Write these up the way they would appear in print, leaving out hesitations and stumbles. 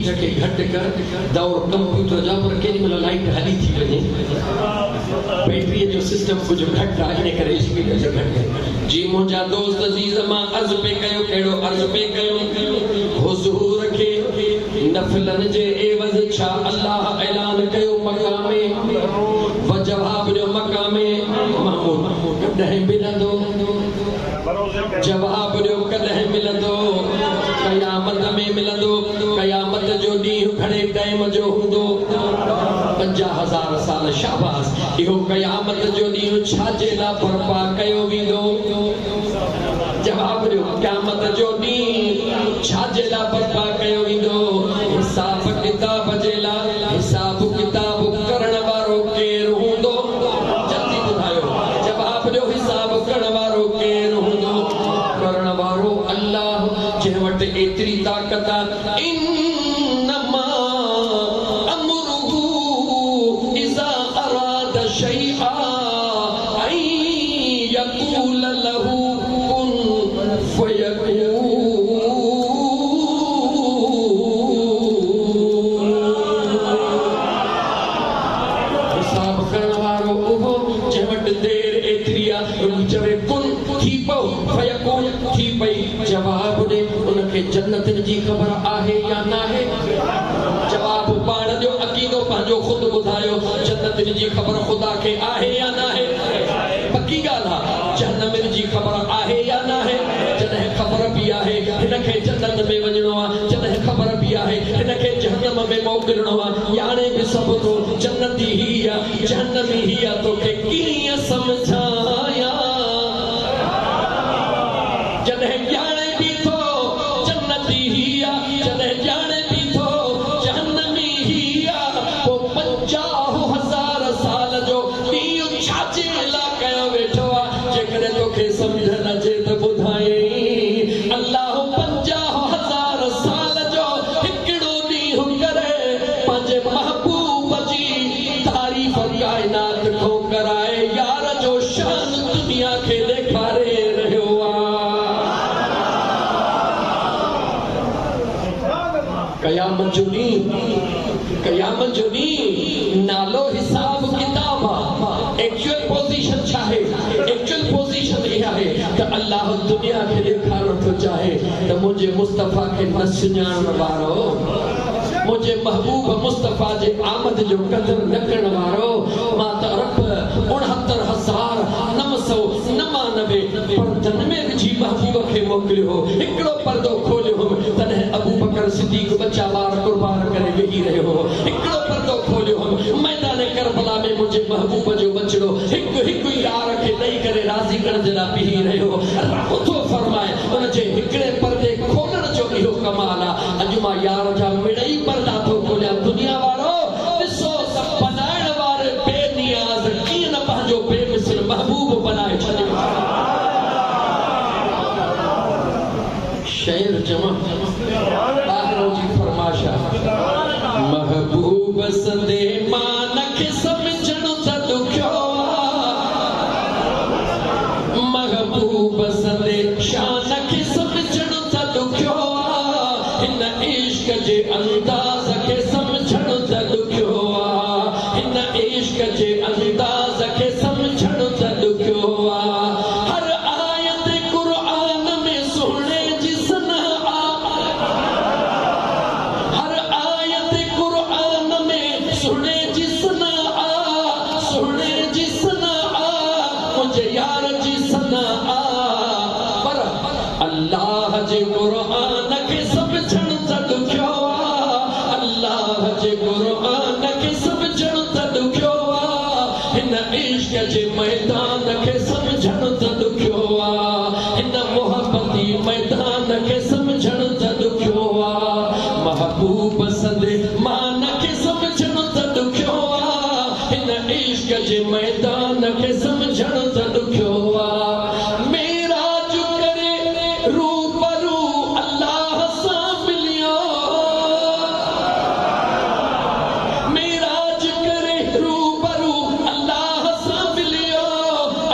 के घट कर दौर कंप्यूटर जा पर केॾी महिल लाइट हली थी वञे बैटरी जो सिस्टम कुछ घट आहे इन करे स्पीड जो घट जी मुंहिंजा दोस्त अज़ीज़ मां अर्ज़ पे कयो कहिड़ो अर्ज़ पे कयो हुज़ूर खे नफ़िलन जे एवज़ छा अल्लाह ऐलान कयो मक़ामे व जवाब जो मक़ामे महमूद कॾहिं मिलंदो जवाब जो कॾहिं मिलंदो क़यामत में मिलंदो क़यामत जो ॾींहुं घणे टाइम जो हूंदो 50,000 साल शाबाश इहो क़यामत जो ॾींहुं छाजे लाइ बर्पा कयो वेंदो जवाब ॾियो क़यामत जो ॾींहुं छाजे लाइ बर्पा कयो वेंदो हिसाब किताब जे लाइ हिसाब किताब करण वारो केरु हूंदो जल्दी ॿुधायो जवाब ॾियो हिसाब करण वारो केरु हूंदो करण वारो अल्लाह जंहिं वटि एतिरी ताक़त आहे इन्नमा अमरुहु इज़ा अराद शैअन अन यक़ूल लहू कुन फयकून हिसाब करण वारो उहो जंहिं वटि देर एतिरी आहे चवे कुन थी पओ फयकून थी पई जवाब ॾे उनखे जन्नतनि जी ख़बर आहे या न आहे जवाब पाण ॾियो अक़ीदो पंहिंजो ख़ुदि ॿुधायो जन्नतनि जी ख़बर ख़ुदा खे आहे या न आहे पकी ॻाल्हि आहे जहन्नम जी ख़बर आहे या न आहे जॾहिं ख़बर बि आहे हिनखे जन्नत में वञिणो आहे जॾहिं ख़बर बि आहे हिनखे जहन्नम में मोकिलणो आहे याने बि सभु तो जन्नती ही आहे जहन्नमी ही आहे तोखे कीअं सम्झायां जॾहिं ॼाणे बि थो जन्नती ही आहे जॾहिं ॼाणे बि थो जहन्नमी ही आहे पोइ 50,000 साल जो ॾींहुं छाजे लाइ कयो वेठो आहे जेकॾहिं तोखे सम्झ न अचे त ॿुधायईं अल्लाह 50,000 साल जो हिकिड़ो ॾींहुं करे पंहिंजे महबूब जी तारीफ़ काइनात खां कराए यार जो शान दुनिया खे ॾेखारे रहियो क़यामत जो ॾींहुं नालो हिसाब किताब आहे एक्चुअल पोज़ीशन छा आहे एक्चुअल पोज़ीशन इहा आहे त अल्लाह दुनिया खे ॾेखारणु थो चाहे त मुंहिंजे मुस्तफ़ा खे न सुञाणण वारो मुंहिंजे महबूब मुस्तफ़ा जे आमद जो क़दर न करण वारो मां त रब 69,999 पर्दनि में विझी महबूब खे मोकिलियो हिकिड़ो पर्दो खोलियो तॾहिं अबू बकर सिद्दीक़ बचा ॿार कुर्बान करे वेही रहियो हो हिकिड़ो पर्दो खोलियो मैदान करबला में मुंहिंजे महबूब जो बचिड़ो हिकु हिकु यार खे ॾेई करे राज़ी करण जे लाइ बीही रहियो रब थो फरमाए उनजे हिकिड़े पर्दे खोलण जो इहो कमाल आहे अॼु मां यार जा मिड़ई पर्दा थो खोलियां दुनिया वारो ॾिसो त बनाइण वारे बेनियाज़ कीअं न पंहिंजो बेमिसल महबूब बनाए छॾियो शेर जमा ॿाहिरों जी फरमाइश आहे महबूब संदे मान खे सम्झणु त ॾुखियो आहे महबूब संदे शान खे सम्झणु त ॾुखियो आहे हिन इश्क जे अंदाज़ खे सम्झणु त ॾुखियो आहे हिन इश्क जे अंदाज़ खे सम्झणु त ॾुखियो आहे हर आयत क़ुरान में सुहिणे जी सना हर आयत क़ुरान में सुहिणे जी सना सुहिणे जी सना मुंहिंजे यार जी सना पर अल्लाह जे क़ुरान खे सम्झणु त ॾुखियो आहे अल्लाह जे क़ुरान खे सम्झणु त ॾुखियो आहे हिन इश्क जे मैदान खे सम्झणु त ॾुखियो आहे हिन मोहब्बती मैदान खे सम्झणु त ॾुखियो आहे महबूब संदे मान खे सम्झणु त ॾुखियो आहे हिन इश्क जे मैदान खे सम्झणु त ॾुखियो आहे मेराज करे रूबरू अल्लाह सां मिलियो मेराज करे रूबरू अल्लाह सां मिलियो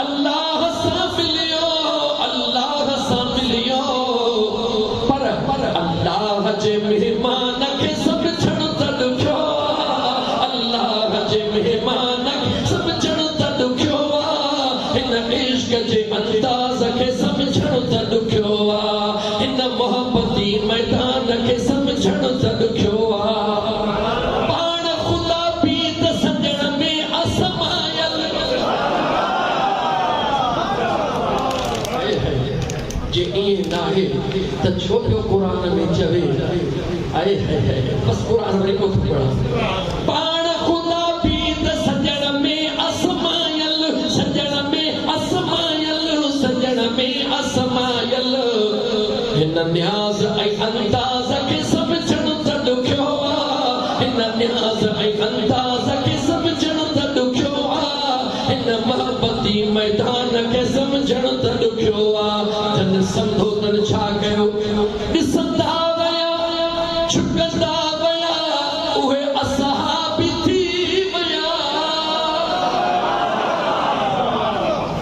अल्लाह सां मिलियो अल्लाह सां मिलियो पर अल्लाह जे मेहमान खे सब हाय हाय बस कुरान वरी को पढ़ा पाण खुदा पीत सजण में असमायल सजण में असमायल सजण में असमायल हिन न्याज़ ऐं अंदाज़ खे समझण त ॾुखियो आहे हिन न्याज़ ऐं अंदाज़ खे समझण त ॾुखियो आहे हिन मोहबती मैदान खे समझण त ॾुखियो आहे जन सम्झो तन छा कयो ॾिसंदा विया छुटंदा विया उहे असहाबी थी विया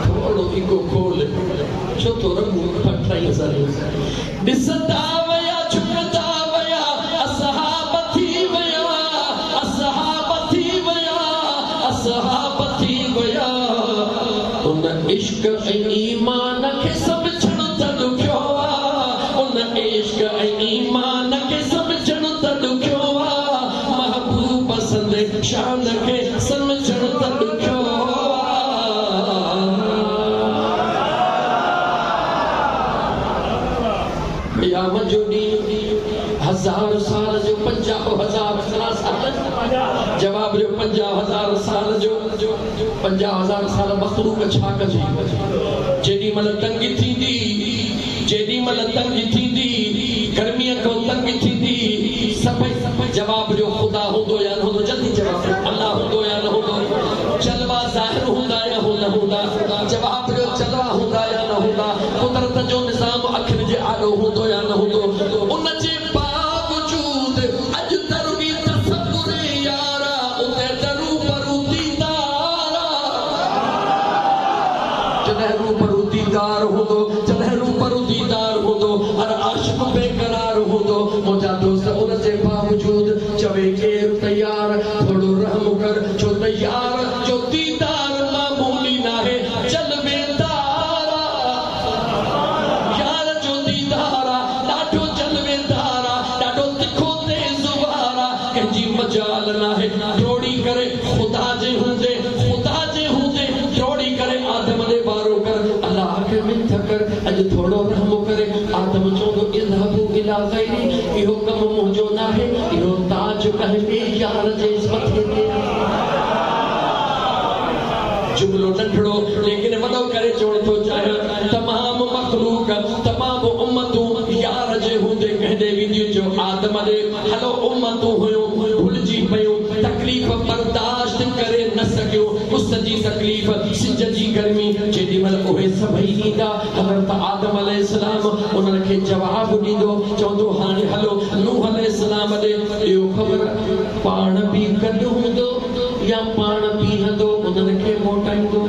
थोरो ईगो खोल छो तो रंगू पठाई सरे ॾिसंदा विया छुटंदा विया असहाब थी विया असहाब थी विया असहाब थी विया उन इश्क ऐं ईमान खे समझण त ॾुखियो आहे उन इश्क ऐं ईमान खे समझण त ॾुखियो आहे महबूब पसंदि शान खे समझण त ॾुखियो आहे क़यामत जो ॾींहुं 1000 साल जो 50,000 साल जवाब जो 50,000 साल जो 50,000 साल मखलूक छा कजे जेॾी महिल तंगी थींदी गर्मीअ खां तंगी थींदी सभई जवाब जो ख़ुदा हूंदो या न हूंदो जल्दी जवाब अल्लाह हूंदो या न हूंदो जलवा ज़ाहिर हूंदा या न हूंदा जवाब जो जलवा हूंदा या न हूंदा कुदरत जो निज़ाम अखियुनि जे आॾो हूंदो या न हूंदो उन जे बावजूद अॼु तरुगी तसव्वुर यारा उते दरू बरू दीदारा जॾहिं रूबरू दीदार हूंदो जॾहिं रूबरू दीदार हूंदो हर आशिक़ बेक़रार हूंदो मुंहिंजा दोस्त उन जे बावजूद चवे केरु तयार थोरो रहम कर छो तयार जो दीदार मामूली नाहे जलवे तारा यार जो दीदारा ॾाढो जलवे तारा ॾाढो तिखो तेज़ वारा कंहिंजी मजाल नाहे जोड़ी करे ख़ुदा जे हूंदे जोड़ी करे आदम ॾे वारो कर अल्लाह खे मिंथ कर अॼु थोरो रहम करे आदम चवंदो इज़हबू इला ग़ैरी इहो कमु मुंहिंजो नाहे इहो ताज कंहिं ॿिए यार जे मथे ते जुमलो नंढड़ो लेकिन वॾो करे चवण थो चाहियां तमामु मख़लूक तमामु उम्मतूं यार जे हूंदे कंहिं ॾे वेंदियूं जो आदम ॾे हलो उम्मतूं हुयूं भुलिजी पयूं तकलीफ़ बर्दाश्त करे न सघियो उस जी तकलीफ़ सिज जी गर्मी जेॾी महिल उहे सभई ईंदा हज़रत आदम अलैहिस्सलाम उन्हनि खे जवाबु ॾींदो चवंदो हाणे हलो नूह अलैहिस्सलाम ॾे इहो ख़बर पाण बि गॾु हूंदो या पाण बीहंदो उन्हनि खे मोटाईंदो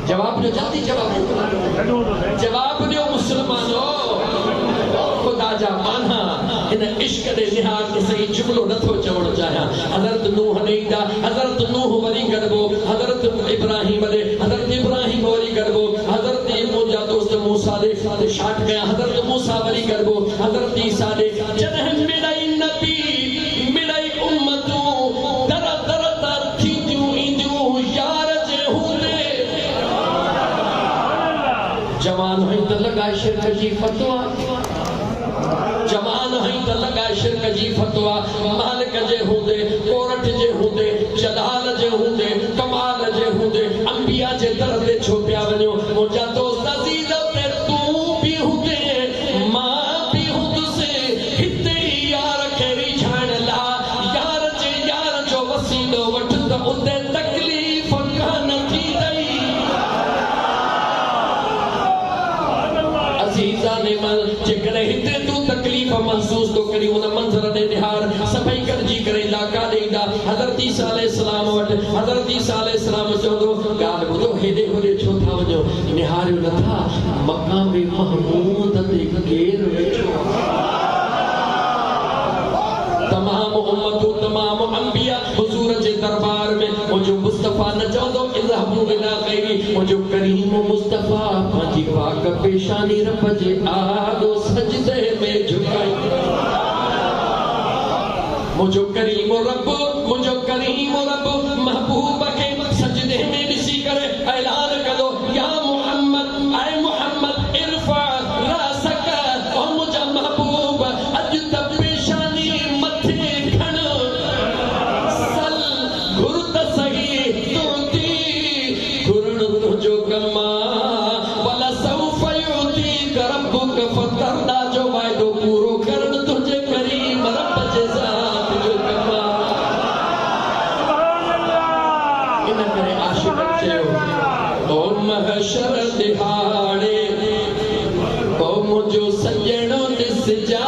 जवाब ॾियो जल्दी जवाब ॾियो मुस्लमानो ख़ुदा जा माना इन इश्क ॾे निहार ते सही जुमिलो नथो चवणु चाहियां हज़रत नूह ॾे ईंदा हज़रत नूह वरी गॾिबो हज़रत इब्राहिम ॾे हज़रत इब्राहिम वरी गॾिबो हज़रत मुंहिंजा दोस्त मूसा ॾे शाट कया हज़रत मूसा वरी गॾिबो हज़रत ईसा ॾे जॾहिं मिड़ई नबी मिड़ई उम्मतूं दर दर दर थींदियूं ईंदियूं यार जे हूंदे जवान हई त लॻाए शिरक जी फतवा जवान हई त लॻाए शिरक जी फतवा मालिक जे हूंदे कोरठ जे हूंदे जलाल जे हूंदे कमाल जे हूंदे अंबिया जे दर ते छो पिया वञो मुंहिंजा दोस्त अज़ीज़ ते तूं बि हूंदे मां बि हूंदुसि हिते यार खे रिझाइण लाइ यार जे यार जो वसीलो वठ त उते तकलीफ़ कान थींदई अज़ीज़ा ने मन जेकॾहिं हिते तूं तकलीफ़ महसूस तो करी उन मंज़र ॾे निहार सभई गॾिजी करे इलाका ॾे ईंदा हज़रत ईसा अलैहिस्सलाम वटि हज़रत ईसा अलैहिस्सलाम चवंदो ॻाल्हि ॿुधो हेॾे होॾे छो था वञो निहारियो नथा मक़ाम महमूद ते केरु वेठो तमामु उम्मतूं तमामु अंबिया हुज़ूर जे दरबार में मुंहिंजो मुस्तफ़ा न चवंदो इज़हबू इला ग़ैरी मुंहिंजो करीम मुस्तफ़ा पंहिंजी पाक पेशानी रब जे आॾो सजदे में झुकाई मुंहिंजो करीम रब महबूब खे सजदे में ॾिसी करे ऐलान कंदो या मुहम्मद ऐ मुहम्मद इरफा रासक ओ मुंहिंजा महबूब अॼु त पेशानी इन करे आशिक चयो ओ महशर दिहाड़े ओ मुझो सजणो दिस जा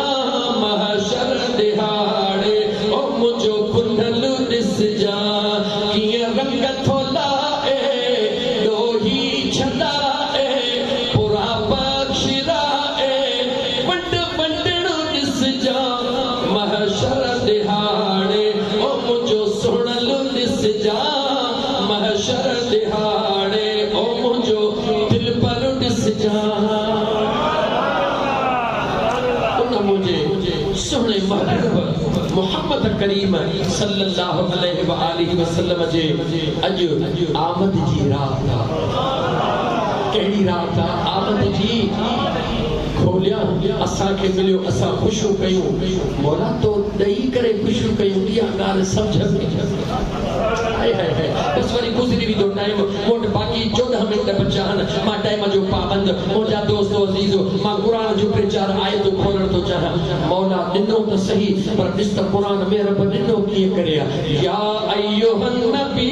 महशर दिहाड़े ओ मुझो पुनल दिस जा किया रंग थोला ए लोही छदा ए पूरा बख्शरा ए बंड बंडणो दिस जा महशर दिहाड़े ओ मुझो सुनल दिस जा महशर दिहाड़े ओ मुझो दिल पर दिस जा सोने महबूब मोहम्मद करीम सल्लल्लाहु अलैहि व आलिहि वसल्लम जे अज आमद जी रात कहिड़ी रात आमद जी खोलिया असा के मिलियो असा खुशू कयूं मौला तो दई करे खुशू कयूं इहा ॻाल्हि समझ में हाय हाय हाय बस वरी गुज़री वियो टाइम मोट बाक़ी 14 मिनट बचा आहिनि मां टाइम जो पाबंद मुंहिंजा दोस्तो अज़ीज़ो मां क़ुरान जो टे चार आयतूं खोलण थो चाहियां मौला ॾिनो त सही पर ॾिस त क़ुरान में रब ॾिनो कीअं करे या अय्युहन नबी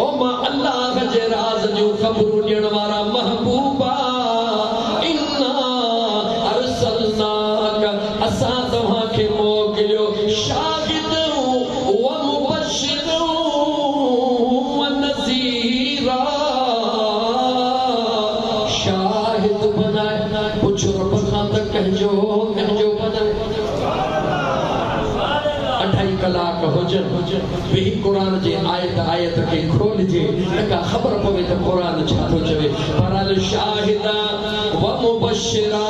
ओ मां अल्लाह जे राज़ जो ख़बरूं ॾियण वारा महबूबा इन्ना अरसलनाक असां तव्हांखे मोकिलियो शाहिदों व मुबश्शिरों व नज़ीरा शाहिद बनाए पुछो रब खां त कहजो बनाए 2.5 कलाक हुजन वेही क़ुरान जे आयत खे खोलजे का ख़बर पवे त क़ुरान छा थो चवे पर शाहिदा व मुबश्शिरा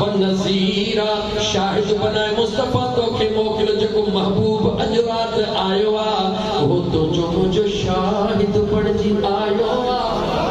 व नज़ीरा शाहिद बनाए मुस्तफा तोखे मोकिलियो जेको महबूब अज रात आयो आहे उहो तुंहिंजो मुंहिंजो शाहिद बणिजी आयो आहे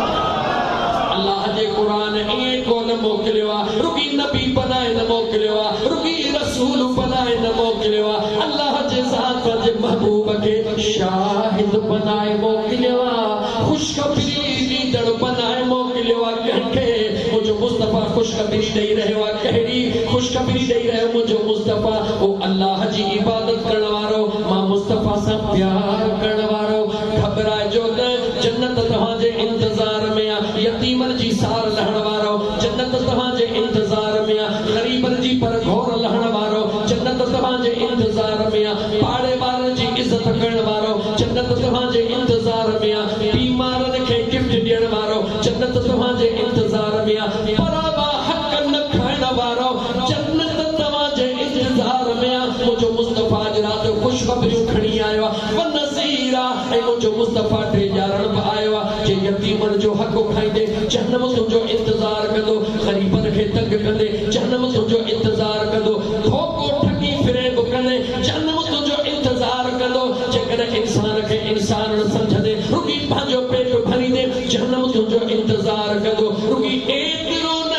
अल्लाह जे क़ुरान ईअं कोन मोकिलियो आहे रुगी नबी बनाए न मोकिलियो आहे रुगी रसूल बनाए न मोकिलियो आहे अल्लाह जे ज़ात जे महबूब खे शाहिद बनाए मोकिलियो आहे ख़ुशख़बरी ॾींदड़ बनाए मोकिलियो आहे कंहिंखे मुंहिंजो मुस्तफ़ा ख़ुशख़बरी ॾेई रहियो आहे कहिड़ी ख़ुशख़बरी ॾेई रहियो मुंहिंजो मुस्तफ़ा ओ अल्लाह जी इबादत करण वारो मां मुस्तफ़ा सां प्यार करण वारो घबराइजो न जन्नत तव्हांजे इंतज़ार में आहे यतीमन जी सार लहण वारो जन्नत तव्हांजे इंतज़ार में आहे ग़रीबन जी पर घोर लहण वारो जन्नत तव्हांजे इंतज़ार में आहे पाड़े वारनि जी इज़त करण वारो जन्नत तव्हांजे इंतज़ार में आहे बीमारनि खे गिफ्ट ॾियण वारो जन्नत तव्हांजे इंतज़ार में आहे परावा हक़ न खाइण वारो जन्नत तव्हांजे इंतज़ार में आहे मुंहिंजो मुस्तफ़ा अॼु राति ख़ुशख़बरियूं खणी आयो आहे व नज़ीरा ऐं मुंहिंजो मुस्तफ़ा टे ॼाणण बि आयो आहे जे यतीमन जो हक़ खाईंदे जहन्नम तुंहिंजो इंतज़ार कंदो ग़रीबन खे तंग कंदे जहन्नम तुंहिंजो इंतज़ार कंदो धोखो ठगी फ़रेब कंदे जहन्नम तुंहिंजो इंतज़ार कंदो जेकॾहिं इंसान खे इंसान न सम्झंदे रुगी पंहिंजो पेट भरींदे जहन्नम तुंहिंजो इंतज़ार कंदो रुगी एतिरो न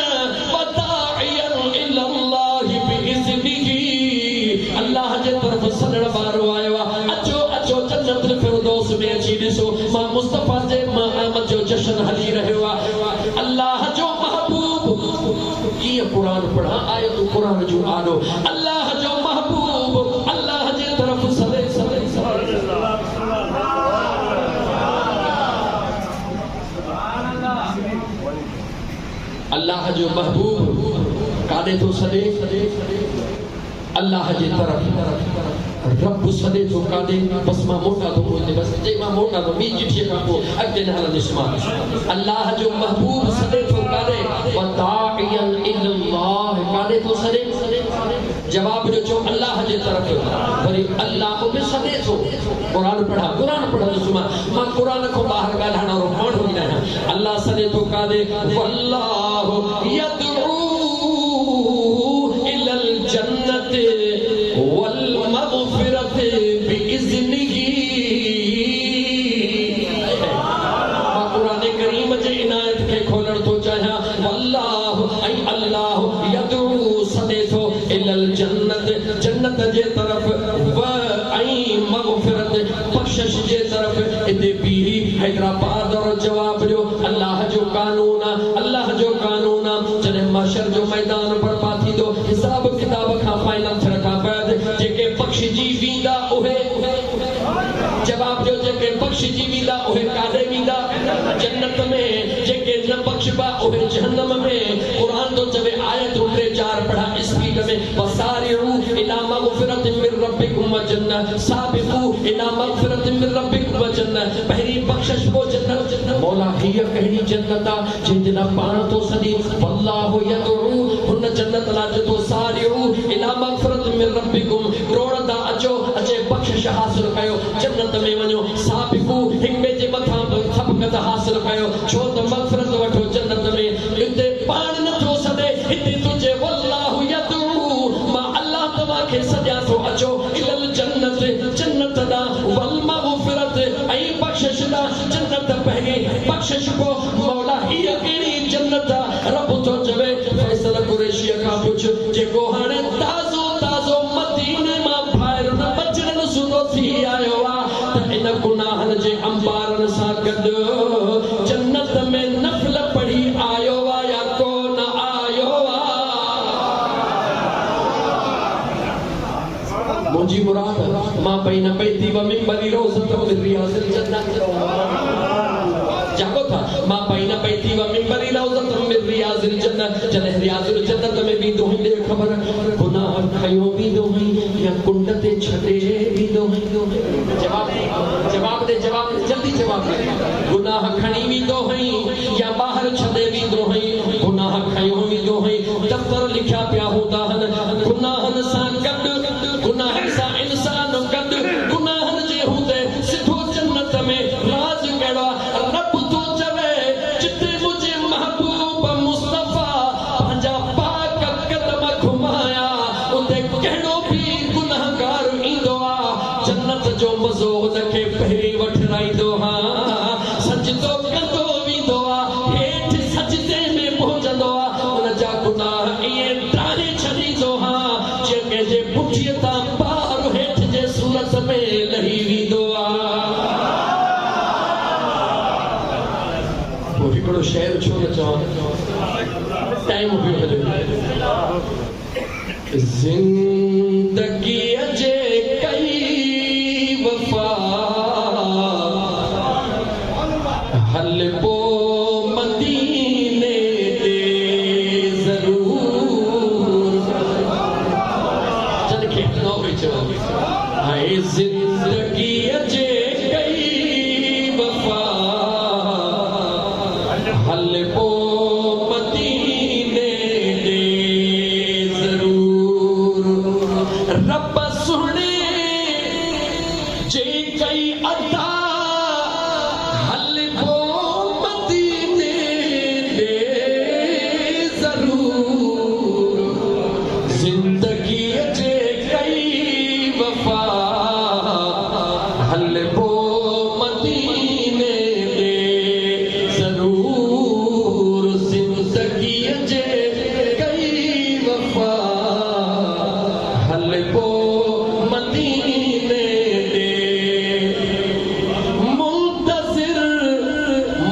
वदाइयन इलल्लाहि बिइज़निही अल्लाह जे तरफ़ सॾण वारो आयो आहे अचो अचो जन्नतुल फिरदौस में अची ॾिसो मां मुस्तफ़ा जे मां आमद जो जश्न हली रहियो आहे अल्लाह जो महबूब कीअं क़ुरान पढ़ा आयत क़ुरान जो आलो अल्लाह जो महबूब अल्लाह जे तरफ़ सदे अल्लाह जो महबूब काॾे थो सॾे अल्लाह जे तरफ़ रब सदे तो कादे बस मां मोटा तो बोलते बस जे मां मोटा तो मी चिठिए का को अगते न हल निस्मा अल्लाह जो महबूब सदे तो कादे वदाइयन इल्लल्लाह कादे तो सदे जवाब जो चो अल्लाह जे तरफ वरी अल्लाह में सदे तो कुरान पढ़ा निस्मा मां कुरान को बाहर गालाना रो माण्हू न है अल्लाह सदे तो कादे वल्लाहु यदउ इलल जन्नति वल मग़फ़िरत बिइज़निही मां क़ुरान करीम जे इनायत खे खोलण थो चाहियां वल्लाहु ऐं अल्लाह यदउ सदे थो इलल जन्नत जन्नत जे तरफ़ व ऐं मग़फ़िरत बख़्शिश जे तरफ़ इते भी हैदराबाद और जवाब ॾियो अल्लाह जो कानून जॾहिं महशर जो मैदान बर्पा थींदो हिसाब किताब खां फाइनल थियण खां बाद जेके बख़्शिजी वेंदा उहे जवाब ॾियो जेके जेके बख्शिजी वेंदा उहे काॾे वेंदा जन्नत में, जेके न बख्शबा उहे जहन्नम में। कुरान तो चवे आयत 3-4 पढ़ा स्पीड में, वसारिउ इला मगफिरतिन मिन रब्बिकुम व जन्नह साबिकु इला मगफिरतिन मिन रब्बिकुम व जन्नह। पहली बख्शिश वो जन्नत मौला हीअ कहिड़ी जन्नत आहे जिंदा पाण तो सदी वल्लाहु यदउ हुन जन्नत ला जो सारिउ इला मगफिरतिन मिन रब्बिकुम। रोड़दा अचो अचे बख्शिश हासिल कयो, जन्नत में वञो। साबिकु हिक ॿिए जे मथां सबक़त हासिल कयो, छो त मगफिरत वठो जन्नत में। हिते पाण नथो सदे, हिते तुझे वल्लाहु यदउ मां अल्लाह तव्हां खे सॾियां थो अचो इलल जन्नत जन्नत ॾांहुं वल मगफिरत ऐं बख्शिश ॾांहुं। जन्नत पहिरीं बख्शिश पोइ। मौला हीअ कहिड़ी जन्नत आहे? रब थो चवे फैसल कुरैशीअ खां पुछ जेको हाणे ताज़ो ताज़ो मदीने मां ॿाहिरि न बचड़नि सुनो थी आयो आहे त इन गुनाहनि जे अंबारनि सां गॾु जन्नत में नफ़ल पढ़ी आयो आहे या कोन आयो आहे? मुंहिंजी मुराद मां पई न पई थी व मिंबरी रोज़तम मिन रियाज़िल जन्नत। जागो था मां पई न पई थी व मिंबरी रोज़तम मिन रियाज़िल जन्नत। जॾहिं रियाज़ुल जन्नत में वेंदो हुई ॾे ख़बर गुनाह खयो वेंदो हुई या कुंड ते छॾे वेंदो हुई? जवाब दे जल्दी जवाब दे। गुनाह खणी वेंदो हुई या ॿाहिरि छॾे वेंदो हुई? गुनाह खयो वेंदो हुई। दफ़्तर लिखिया पिया हूंदा आहिनि गुनाहनि सां गॾु, गुनाहनि सां इंसान गॾु, गुनाहनि जे हूंदे सिधो जन्नत में। राज़ कहिड़ो आहे? रब थो चवे जिते मुंहिंजे महबूब मुस्तफ़ा पंहिंजा पाक कदम घुमाया उते कहिड़ो बि गुनाहगार ईंदो आहे जन्नत जो मज़ो हुनखे पहिरीं वठराईंदो आहे। सजदो कंदो वेंदो आहे, हेठि सजदे में पहुचंदो आहे, हुन जा गुनाह ईअं ॾारे छॾींदो आहे जीअं कंहिंजे पुठीअ तां पार हेठि जे सूरत में लही वेंदो आहे। पोइ हिकिड़ो शेर छो न चवां, टाइम पियो हले। ज़िंदगीअ जे कई वफ़ा हलबो मदीने दे ज़रूर। जन खे न पई चवां हाय ज़िंदगीअ जे कई वफ़ा हलबो मदीने दे ज़रूर। रब सुणे जे कई अदा हलबो मदीने दे ज़रूर। ज़िंदगीअ जे कई वफ़ा हलबो मदीने दे ज़रूर। ज़िंदगीअ जे कई वफ़ा हलबो मदीने दे। मुंतज़िर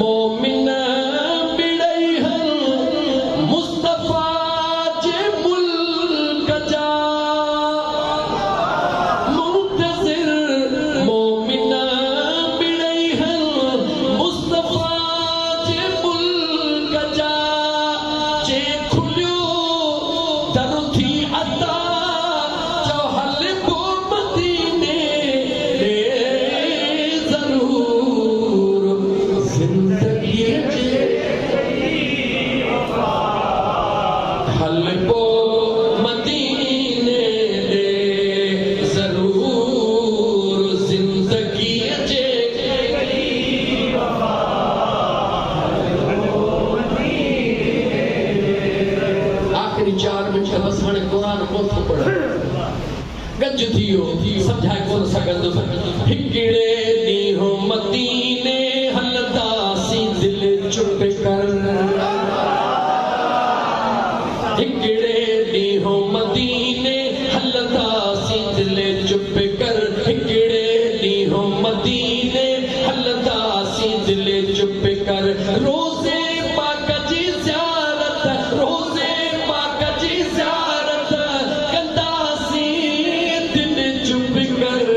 मोमिन बिड़ैहन मुस्तफ़ा जे मुल्क जा। मुंतज़िर मोमिन बिड़ैहन मुस्तफ़ा जे मुल्क जा। जे खुलियो दर थी अता जो हलबो मदीने दे ज़रूर। ज़िंदगीअ जे हलबो मदीने दे ज़रूर। ज़िंदगीअ जे आख़िरी 4 मिंट बस हाणे क़ुरान कोन थो पढ़े गज थियो सम्झाए कोन सघंदुसि। हिकिड़े ॾींहुं मदीने हलंदासीं दिलि चुप कर। हिकिड़े ॾींहुं मदीने हलंदासीं दिलि चुप कर। हिकिड़े ॾींहुं मदीने हलंदासीं दिलि चुप कर। रोज़े पाक जी ज़ियारत, रोज़े पाक जी ज़ियारत कंदासीं दिलि चुप कर।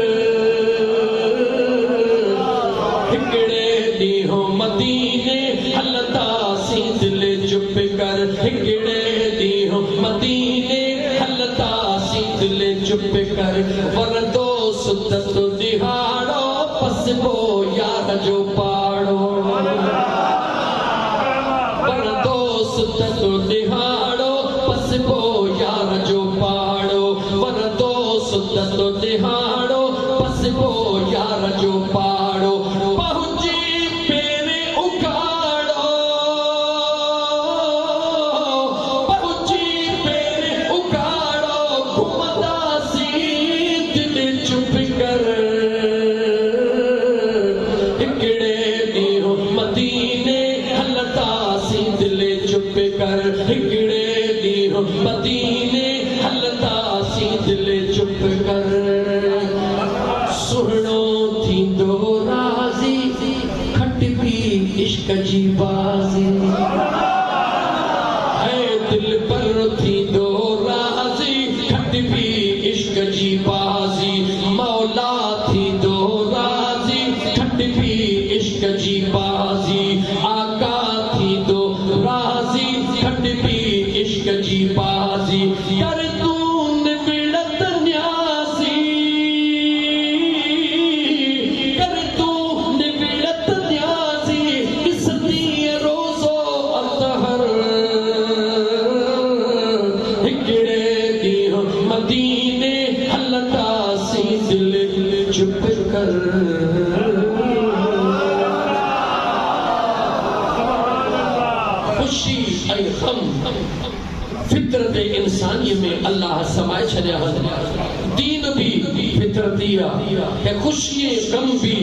सुत दिहाड़ो पसबो यार जो पाड़ो वरदो सुत दिहाड़ो पसबो यार जो पाड़ो वरदो सुत दिहाड़ो पसबो यार जो पाड़ो पहुंची पेरे उखाड़ो पहुंची पेरे उखाड़ो घुमदा सी दिल चुप कर हिकड़े ॾींहुं मदीने हलदा सी दिल चुप कर हिकड़े ॾींहुं मदीने हलदा सी दिल चुप कर सुहिणो थींदो राज़ी खटबी इश्क जी बाज़ी है दिल पर थींदो राज़ी खटबी इश्क जी बाज़ी मौला थींदो राज़ी खटबी इश्क जी बाज़ी आका थींदो राज़ी खटबी इश्क जी बाज़ी कर तूं निबिड़त न्यासी कर तूं निबिड़त न्यासी ॾिसंदी रोज़ो अतहर हिकड़े ॾींहुं मदीने हलदा सी दिल चुप कर खुशी ऐं गम फितरत इंसानी में अल्लाह समाए छॾिया दीन भी फितरती है खुशी गम भी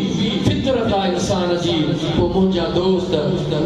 फितरत आहे इंसान जी पोइ मुंहिंजा दोस्त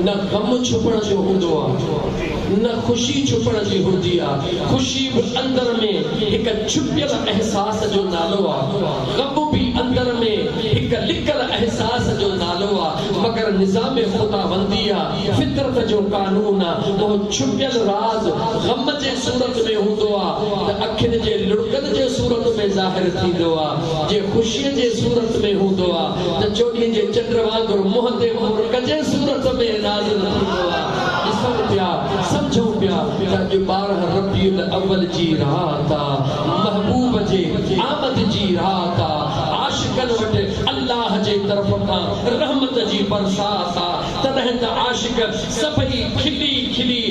न गम छुपण जो हूंदो आहे न खुशी छुपण जी हूंदी आहे खुशी बि अंदर में हिकु छुपियल एहसास जो नालो आहे गम बि अंदर में हिकु लिकल एहसास जो नालो आहे मगर निज़ाम ख़ुदावंदी आहे फितरत जो कानून आहे उहो छुपियल राज़ गम जे सूरत में हूंदो आहे त अखियुनि जे लुड़कनि जे सूरत में ज़ाहिर थींदो आहे जे ख़ुशीअ जे सूरत में हूंदो आहे त चोॾीअ जे चंड वांगुरु मुंहं ते मुर्क जे सूरत में नाज़िल थींदो आहे ॾिसूं पिया सम्झूं पिया त अॼु 12 रबीउल अव्वल जी रात आहे महबूब जे आमद जी रात आहे आशिकनि वटि अल्लाह जे तरफ़ खां रहमत जी बरसात आहे तॾहिं त आशिक सभई खिली खिली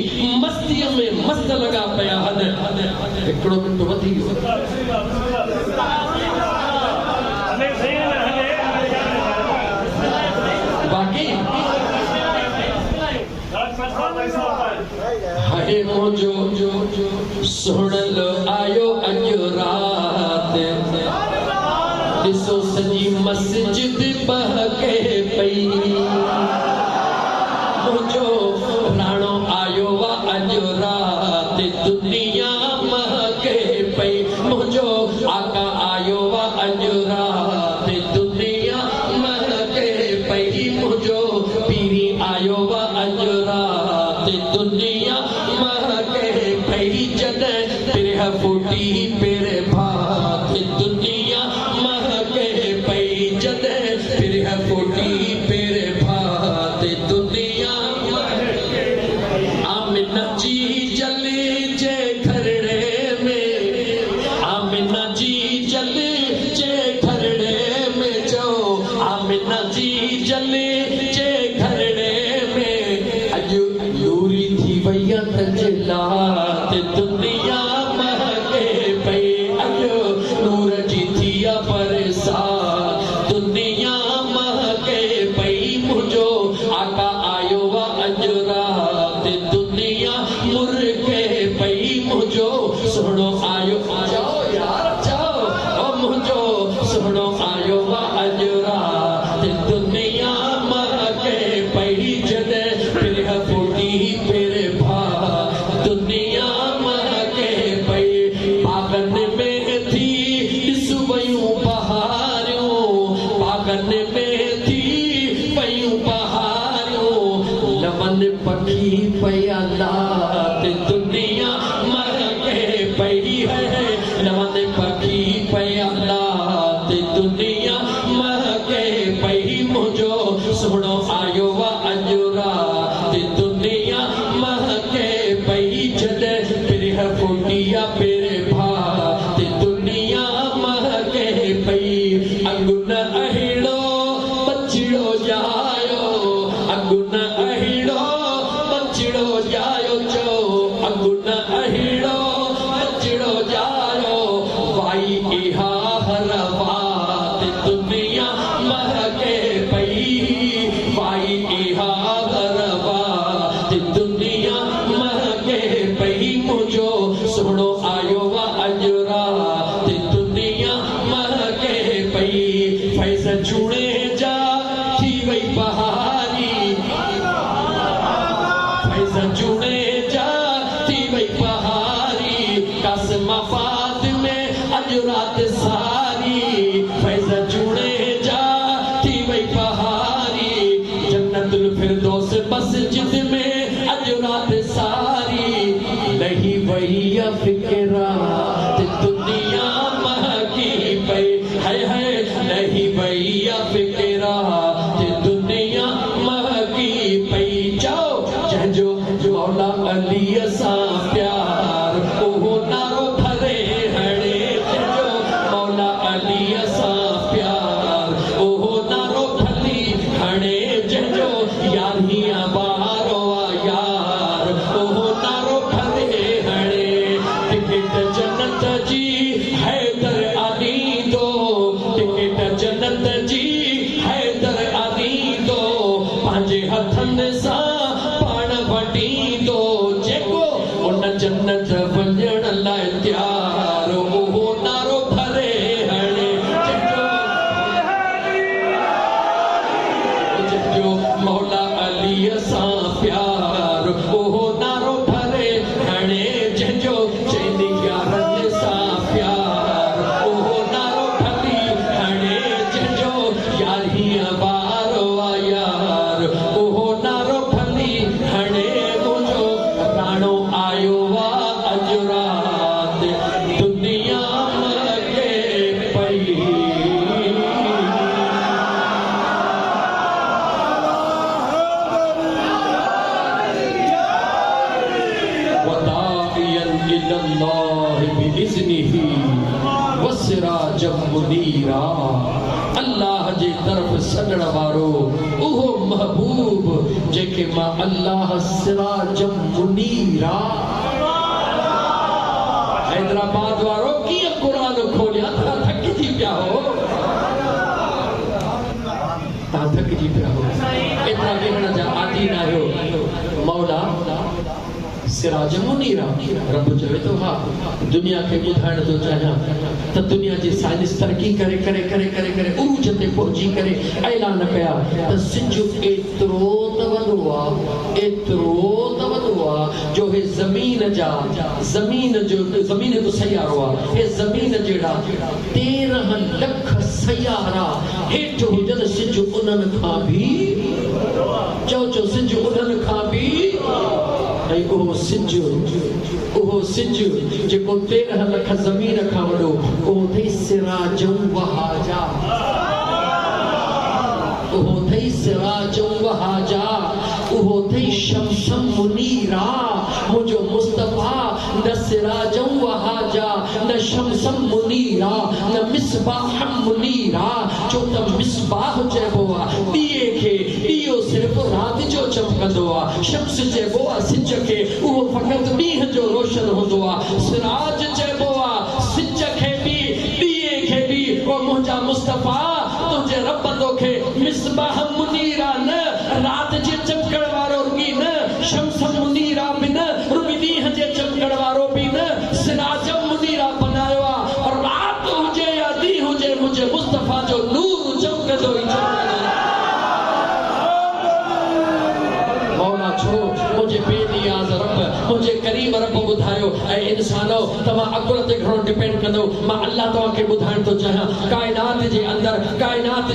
मस्तीअ में मस्त लॻा पिया आहिनि हिकिड़ो मिंट वधी वियो बाक़ी हाय मुंहिंजो सुणल आयो अॼु रात ॾिसो सॼी मस्जिद बहके पई मुंहिंजो राणो आयो आहे अॼु रात दुनिया महके पई मुंहिंजो आका आयो आहे अॼु रात दुनिया महके पई मुंहिंजो पीरी आयो आहे अॼु रात दुनिया महके पई जॾहिं पिरह फूटी पिरे भात दुनिया महके पई जॾहिं पिरह फूटी पिरे भात दुनिया आमिना जी जले जे घरड़े में आमिना जी जले जे घरड़े में चओ आमिना जी जले जे घरड़े में अॼु दूरी थी वई आहे तजलात दुनिया महके पई अॼु नूर जी थी आहे बरसात दुनिया महके पई मुंहिंजो आका आयो आहे अॼु रात दुनिया मुर्के पई मुंहिंजो सुहिणो आयो चओ यार चओ ओ मुंहिंजो सुहिणो आयो आहे अॼु रात दुनिया महके पई जॾहिं पिरह फूटी पिरे भात दुनिया महके पई बागनि में थी ॾिस वयूं बहारियूं बागनि में थी वयूं बहारियूं लमन पखी पिया लात दुनिया महके पई है लमन पखी पिया लात दुनिया महके पई मुंहिंजो सुहिणो आयो आहे अॼु रात दुनिया महके पई जॾहिं पिरह फूटी आहे पिरे भात दुनिया महके पई अगुन अहिड़ो बचिड़ो जायो अगुन अहिड़ो बचिड़ो जायो चो अगुन अहिड़ो बचिड़ो जायो वाई इहा हर बात दुनिया महके पई वाई इहा हर बात दुनिया महके पई मुझो सुनो आयो वा अजरा दुनिया महके पई फैज़ चूड़े जा थी वई बहारी फैज़ चूड़े जा थी वई बहारी कासिम आबाद में अॼु राति सारी फैज़ चूड़े जा थी वई बहारी जन्नतुल फिरदौस मस्जिद में अॼु राति सारी नहीं वही फिक्रा दुनिया महकी पई है नहीं वही फिक्रा दुनिया महकी पई जाओ जंहिंजो मौला अली सां प्यार उहो नारो भरे हणे जंहिंजो मौला अली सां प्यार उहो नारो भली हणे जंहिंजो यारहीं बारो यार उहो नारो भरे हणे टिकट जन्नत जी हैदर आली दो टिकट जन्नत जी हैदर आली दो पंहिंजे हथनि सां पाण वटींदो जेको उन जन्नत वञण लाइ तयार उहो नारो भरे हणे जंहिंजो मौला अली सां प्यार उहो नारो भरे हणे जंहिंजो चईंदी यारनि सां प्यार उहो नारो भली हणे जंहिंजो यारहीं बारो यार उहो नारो भली हणे मुंहिंजो राणो आयो वा अॼु राति दुनिया महके पई वदाइयन इलल्लाह बिइज़्निही वसिराजम मुनीरा अल्लाह जे तरफ सॾण वारो उहो महबूब जेके मां अल्लाह सिराजम मुनीरा हैदराबाद वारो कीअं क़ुरान खोलिया तव्हां थकिजी पिया हो तव्हां थकिजी पिया हो एतिरा वेहण जा आदी न आहियो मौला सिराज मुनीरा रब चवे तो हाँ दुनिया के ॿुधाइण थो चाहियां त दुनिया जी साइंस तरक़ी करे करे करे करे करे उरूज ते पहुची करे ऐलान कया त सिज एतिरो त वॾो आहे जो हे ज़मीन जो सयारो आहे हे ज़मीन जहिड़ा 13 लख सयारा हेठि हुजनि सिज उन्हनि खां बि चओ सिज उन्हनि खां बि ऐं उहो सिज जेको 13 लख ज़मीन खां वॾो उहो अथई सिराजं वहाजा उहो अथई सिराजं वहाजा उहो अथई शम्सम मुनीरा मुंहिंजो मुस्तफ़ा न सिराजं वहाजा न शम्सम मुनीरा न मिसबाह मुनीरा छो त मिसबाह चइबो आहे ॾीए खे ॾीओ सिर्फ़ राति जो चमकंदो आहे शम्स चइबो आहे सिज खे उहो फ़क़ति ॾींहं जो रोशन हूंदो आहे सिराज चइबो आहे सिज खे बि ॾीए खे बि उहो मुंहिंजा मुस्तफ़ा तुंहिंजे रब तोखे मिसबाह मुनीरा न राति जे चमकण वारो रुॻी न शम्स मुनीरा बि न रुॻी ॾींहं जे चमकण वारो बि न सिराज मुनीरा बनायो आहे और राति हुजे या ॾींहुं हुजे मुंहिंजे मुस्तफ़ा जो नूर चमकंदो ई चमकंदो मौला छो मुंहिंजे बेनियाज़ रब मुंहिंजे करीम रब ॿुधायो ऐं इंसानो तव्हां अकुल ते घणो डिपेंड कंदो मां अल्लाह तव्हांखे ॿुधाइण थो चाहियां काइनात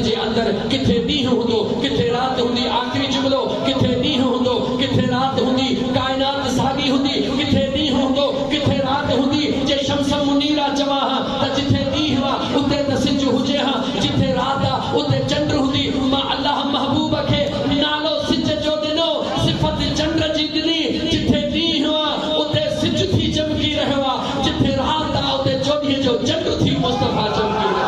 जे अंदरि किथे ॾींहुं हूंदो किथे राति हूंदी आख़िरी जुमिलो किथे ॾींहुं हूंदो किथे राति हूंदी काइनात साॻी हूंदी किथे ॾींहुं हूंदो किथे राति हूंदी जे शम्स मुनीरा चवां हा त जिथे ॾींहुं आहे उते त सिज हुजे हा जिथे राति आहे उते चंड हूंदी मां अल्लाह महबूब खे नालो सिज जो ॾिनो सिफ़त चंड जी ॾिनी जिथे ॾींहुं आहे उते सिज थी चमकी रहियो आहे जिथे राति आहे उते चोॾींहं जो चंड थी मुस्तफ़ा चमकी रहियो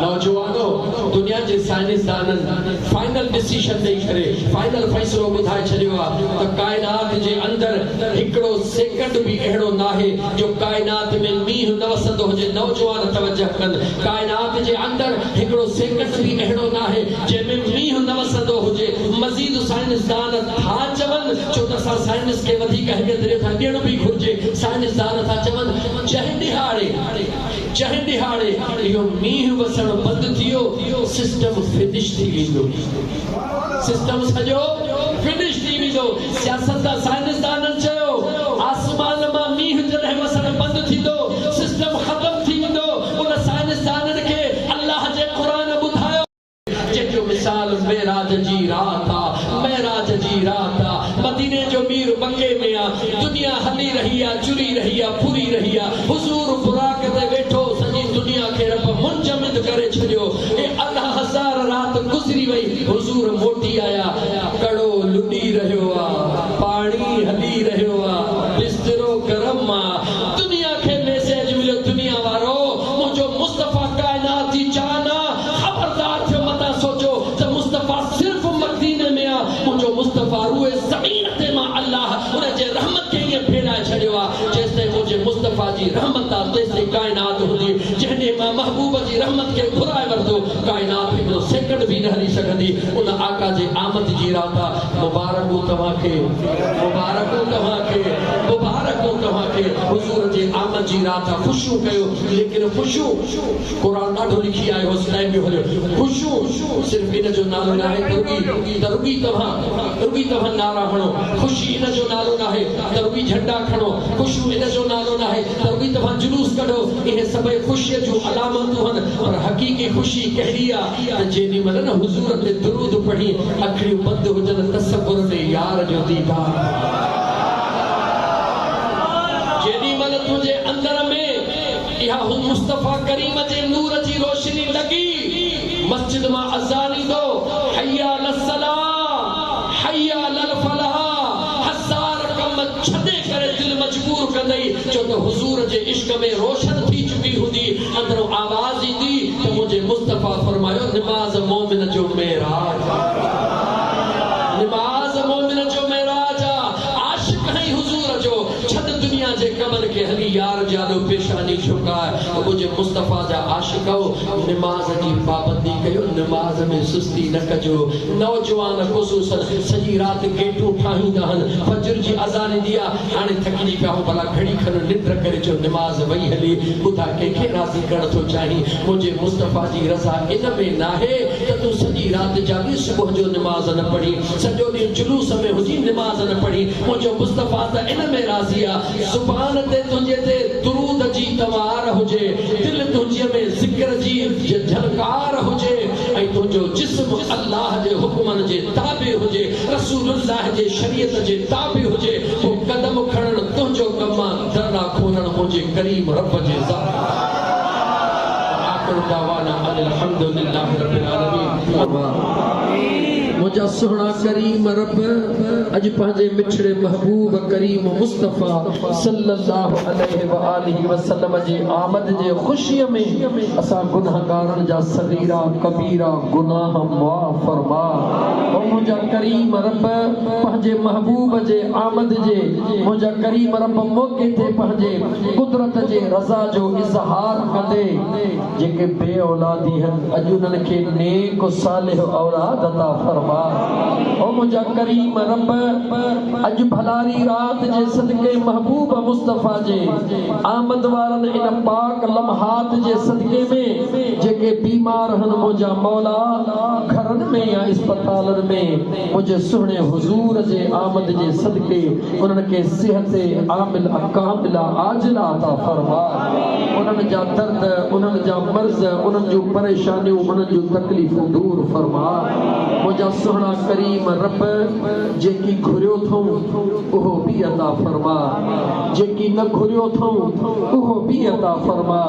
नौजवानो दुनिया जे साइंसदाननि फाइनल डिसीजन ॾेई करे फाइनल फ़ैसिलो ॿुधाए छॾियो आहे त काइनात जे अंदरि हिकिड़ो सेकंड बि अहिड़ो नाहे जो काइनात में मींहुं न वसंदो हुजे। नौजवान तवजह कनि, काइनात जे अंदरि हिकिड़ो सेकंड बि अहिड़ो नाहे जंहिंमें मींहुं न वसंदो हुजे। मज़ीद साइंसदान था चवनि, छो त असां साइंस खे वधीक अहमियत था ॾियण बि घुरिजे, साइंसदान था चवनि जंहिं ॾिहाड़े इहो मींहुं वसणु बंदि थियो सिस्टम फिनिश थी वेंदो, सिस्टम सॼो फिनिश थी वेंदो। सियासत साइंसदाननि चयो आसमान मां मींहुं जॾहिं वसणु बंदि थींदो सिस्टम ख़तम थी वेंदो। उन साइंसदाननि खे अल्लाह जे क़ुरान ॿुधायो जंहिंजो मिसाल मेराज जी रात आहे, मेराज जी रात आहे। मदीने जो मीर मके में आहे, दुनिया हली रही आहे, चुरी रही आहे, फुरी रही आहे। हुज़ूर बुराक ते वेठो सॼी दुनिया खे रब मुंजमिद करे छॾियो। ए अल्लाह हज़ार रात गुज़री वई, हुज़ूर मोटी आया, कड़ो लुॾी रहियो आहे, पाणी हली रहियो आहे, बिस्तरो गरम आहे। दुनिया खे मैसेज मिलियो, दुनिया वारो मुंहिंजो मुस्तफ़ा काइनात जी जान आहे। ख़बरदार थियो मतां सोचो त मुस्तफ़ा सिर्फ़ मदीने में आहे, मुंहिंजो मुस्तफ़ा रूए ज़मीन ते मां अल्लाह उन जे रहमत खे ईअं फैलाए छॾियो आहे। जेसिताईं मुंहिंजे मुस्तफ़ा जी रहमत आहे तेसिताईं काइनात हूंदी। जंहिं मां महबूब जी रहमत खे घुराए वरितो काइनात हिकिड़ो सेकंड बि न हली सघंदी। उन आका जे आमद जी रात आहे। मुबारकूं तव्हांखे, मुबारकूं तव्हांखे, मुबारकूं तव्हांखे। हुज़ूर जे आमद जी रात आहे। ख़ुशियूं कयो, लेकिन ख़ुशियूं क़ुरान ॾाढो लिखी आयो, हुसैन बि हलियो। ख़ुशियूं सिर्फ़ इन जो नालो न आहे त रुगी तव्हां नारा खणो। ख़ुशी इन जो नालो न आहे त रुगी झंडा खणो। ख़ुशियूं इन जो नालो न आहे त रुगी तव्हां जुलूस कढो। इहे सभई ख़ुशीअ जूं अलामतूं आहिनि, पर हक़ीक़ी ख़ुशी कहिड़ी आहे त जेॾी महिल न हुज़ूर ते दुरूद पढ़ी अखियूं बंदि हुजनि, तसव्वुर में यार जो दीदार, जेॾी महिल तुंहिंजे अंदर में इहा मुस्तफ़ा करीम जे नूर जी रोशनी लॻी, मस्जिद मां अज़ान ईंदो, हय्या अलस्सलाह हय्या अलल फलाह, हज़ार कम छॾे करे दिलि मजबूर कंदई, छो त हुज़ूर जे इश्क में रोशन थी चुकी हूंदी। अंदरों आवाज़ ईंदी त मुंहिंजे मुस्तफ़ा फरमायो निमाज़ मोमिन जो मेराज, निमाज़ मोमिन जो मेराज आहे। आशिक़ है हुज़ूर जो, छद दुनिया जे कमनि खे हली यार जानो पेशानी झुकाए। मुंहिंजे मुस्तफ़ा जा आशिक़ निमाज़ जी पाबंदी कयो, निमाज़ में सुस्ती न कजो। नौजवान ख़ुसूसन सॼी राति गेटूं ठाहींदा आहिनि, फजर जी अज़ान ईंदी आहे, हाणे थकिजी पिया हूं, भला घड़ी खनि निंड करे चो निमाज़ वई हली। ॿुधा कंहिंखे राज़ी करणु थो चाहीं? मुंहिंजे मुस्तफ़ा जी रज़ा इन में नाहे त तूं सॼी राति जागी सुबुह जो निमाज़ न पढ़ी, सॼो ॾींहुं जुलूस में हुजी निमाज़ न पढ़ी। मुंहिंजो मुस्तफ़ा त इन में राज़ी आहे। ज़ुबान ते तुंहिंजे ते दुरूद जी तवार हुजे, दिलि तुंहिंजे में ज़िक्र जी झलकार हुजे, ऐं तुंहिंजो जिस्म अल्लाह जे हुक्मनि जे ताबे हुजे, रसूलुल्लाह जे शरीयत जे ताबे हुजे। पोइ कदम खणणु तुंहिंजो कमु आहे, दरड़ा खोलणु मुंहिंजे करीम रब जे ज़ात। आख़िर दावाना अल्हम्दुलिल्लाहि रब्बिल आलमीन। मुझा सोना करीम रब अज पंहिंजे मिठड़े महबूब करीम मुस्तफ़ा सल्लल्लाहु अलैहि व आलिहि वसल्लम जे आमद जे ख़ुशीअ में असां गुनाहगारनि जा सगीरा कबीरा गुनाह माफ़ फरमा। ओ मुझा करीम रब पंहिंजे महबूब जे आमद जे मुझा करीम रब मौके ते पंहिंजे कुदरत जे रज़ा जो इज़हार कंदे जेके बे औलादी आहिनि अॼु उन्हनि खे नेक सालिह औलाद अता फरमा। ओ मुझा करीम रब अज भलारी रात जे सदके महबूब मुस्तफ़ा जे आमद वारन इन पाक लम्हात जे सदके में जेके बीमार हन मुझा मौला घरन में या अस्पतालन में मुझे सुहणे हुजूर जे आमद जे सदके उन्हनि के सेहत आमिल कामिला आजिला अता फरमा। उन्हनि जा दर्द, उन्हनि जा मर्ज़, उन्हनि जो परेशानियूं, उन्हनि जो तकलीफ़ूं दूर फरमा। मुझा सुहना करीम रब जेकी घुरियो थो उहो भी अता फरमा, जेकी न घुरियो थो उहो भी अता फरमा।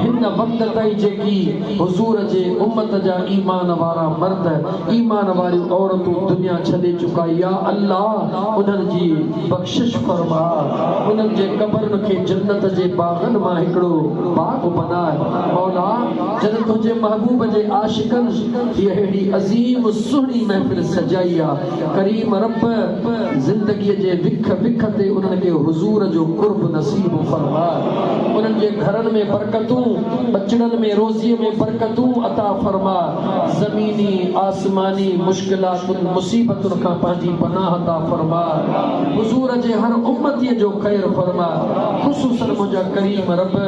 हिन वक्त ताईं जेकी हुजूर जे उम्मत जा ईमान वारा मर्द, ईमान वारी औरतूं दुनिया छॾे चुका, या अल्लाह उन्हनि जी बख़्शिश फरमा। उन्हनि जे कब्रनि खे जन्नत जे बागनि मां हिकिड़ो बाग बनाए। मौला जन तुझे महबूब जे आशिकन ये हेड़ी अजीम सुहनी महफिल सजाई आ। करीम रब जिंदगी जे विख विख ते उन्हनि खे हुजूर जो कुर्ब नसीब फरमा। उन्हनि जे घरनि में बरकतूं, बचड़नि में रोज़ीअ में बरकतूं अता फरमा। ज़मीनी आसमानी मुश्किलातुनि मुसीबतुनि खां पंहिंजी पनाह अता फरमा। हुजूर जे हर उम्मतीअ जो ख़ैर फरमा। ख़ुसूसन मुंहिंजा करीम रब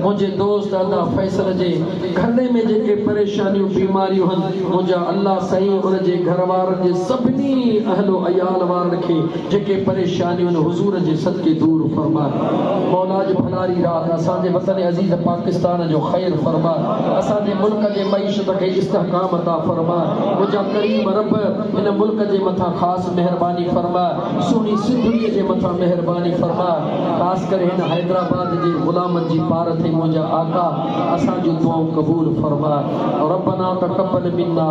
मुंहिंजे दोस्त दादा फैसल जे घरने में जेके परेशानियूं बीमारियूं आहिनि, मुंहिंजा अल्लाह साईं उन जे घर वारनि जे सभिनी अहलो अयाल वारनि खे जेके परेशानियूं आहिनि हुजूर जे सदके दूर फरमा। मौला जी भलारी रात असांजे वतन अज़ीज़ पाकिस्तान जो ख़ैर फरमा। असांजे मुल्क जे मईशत खे इस्तेहकाम अता फरमा। मुंहिंजा करीम रब इन मुल्क जे मथां ख़ासि महिरबानी फरमा। सुहिणी सिंधड़ीअ जे मथां महिरबानी फरमा। ख़ासि करे हिन हैदराबाद जे ग़ुलामनि जी पार ते मुंहिंजा आका असांजूं दुआऊं क़बूल फरमा। रब्बना तक़ब्बल मिन्ना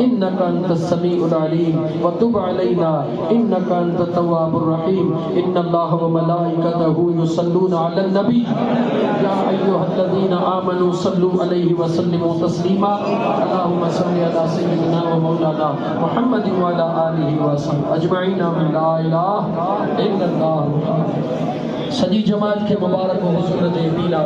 इन्नका अंतस समीउल अलीम व तुब अलैना इन्नका अंतत तव्वाबुर रहीम। इन्नल्लाह व मलाइकतहु युसल्लूना अलन नबी या अय्युहल्लज़ीना आमनू सल्लू अलैहि व सल्लिमू तस्लीमा। अल्लाहुम्मा सल्लि अला सय्यिदिना व मौलाना मुहम्मद व अला आलिहि व सल्लम अजमईन मिन ला इलाहा इल्लल्लाह। सॼी जमात खे मुबारक हुजूर जे बीला।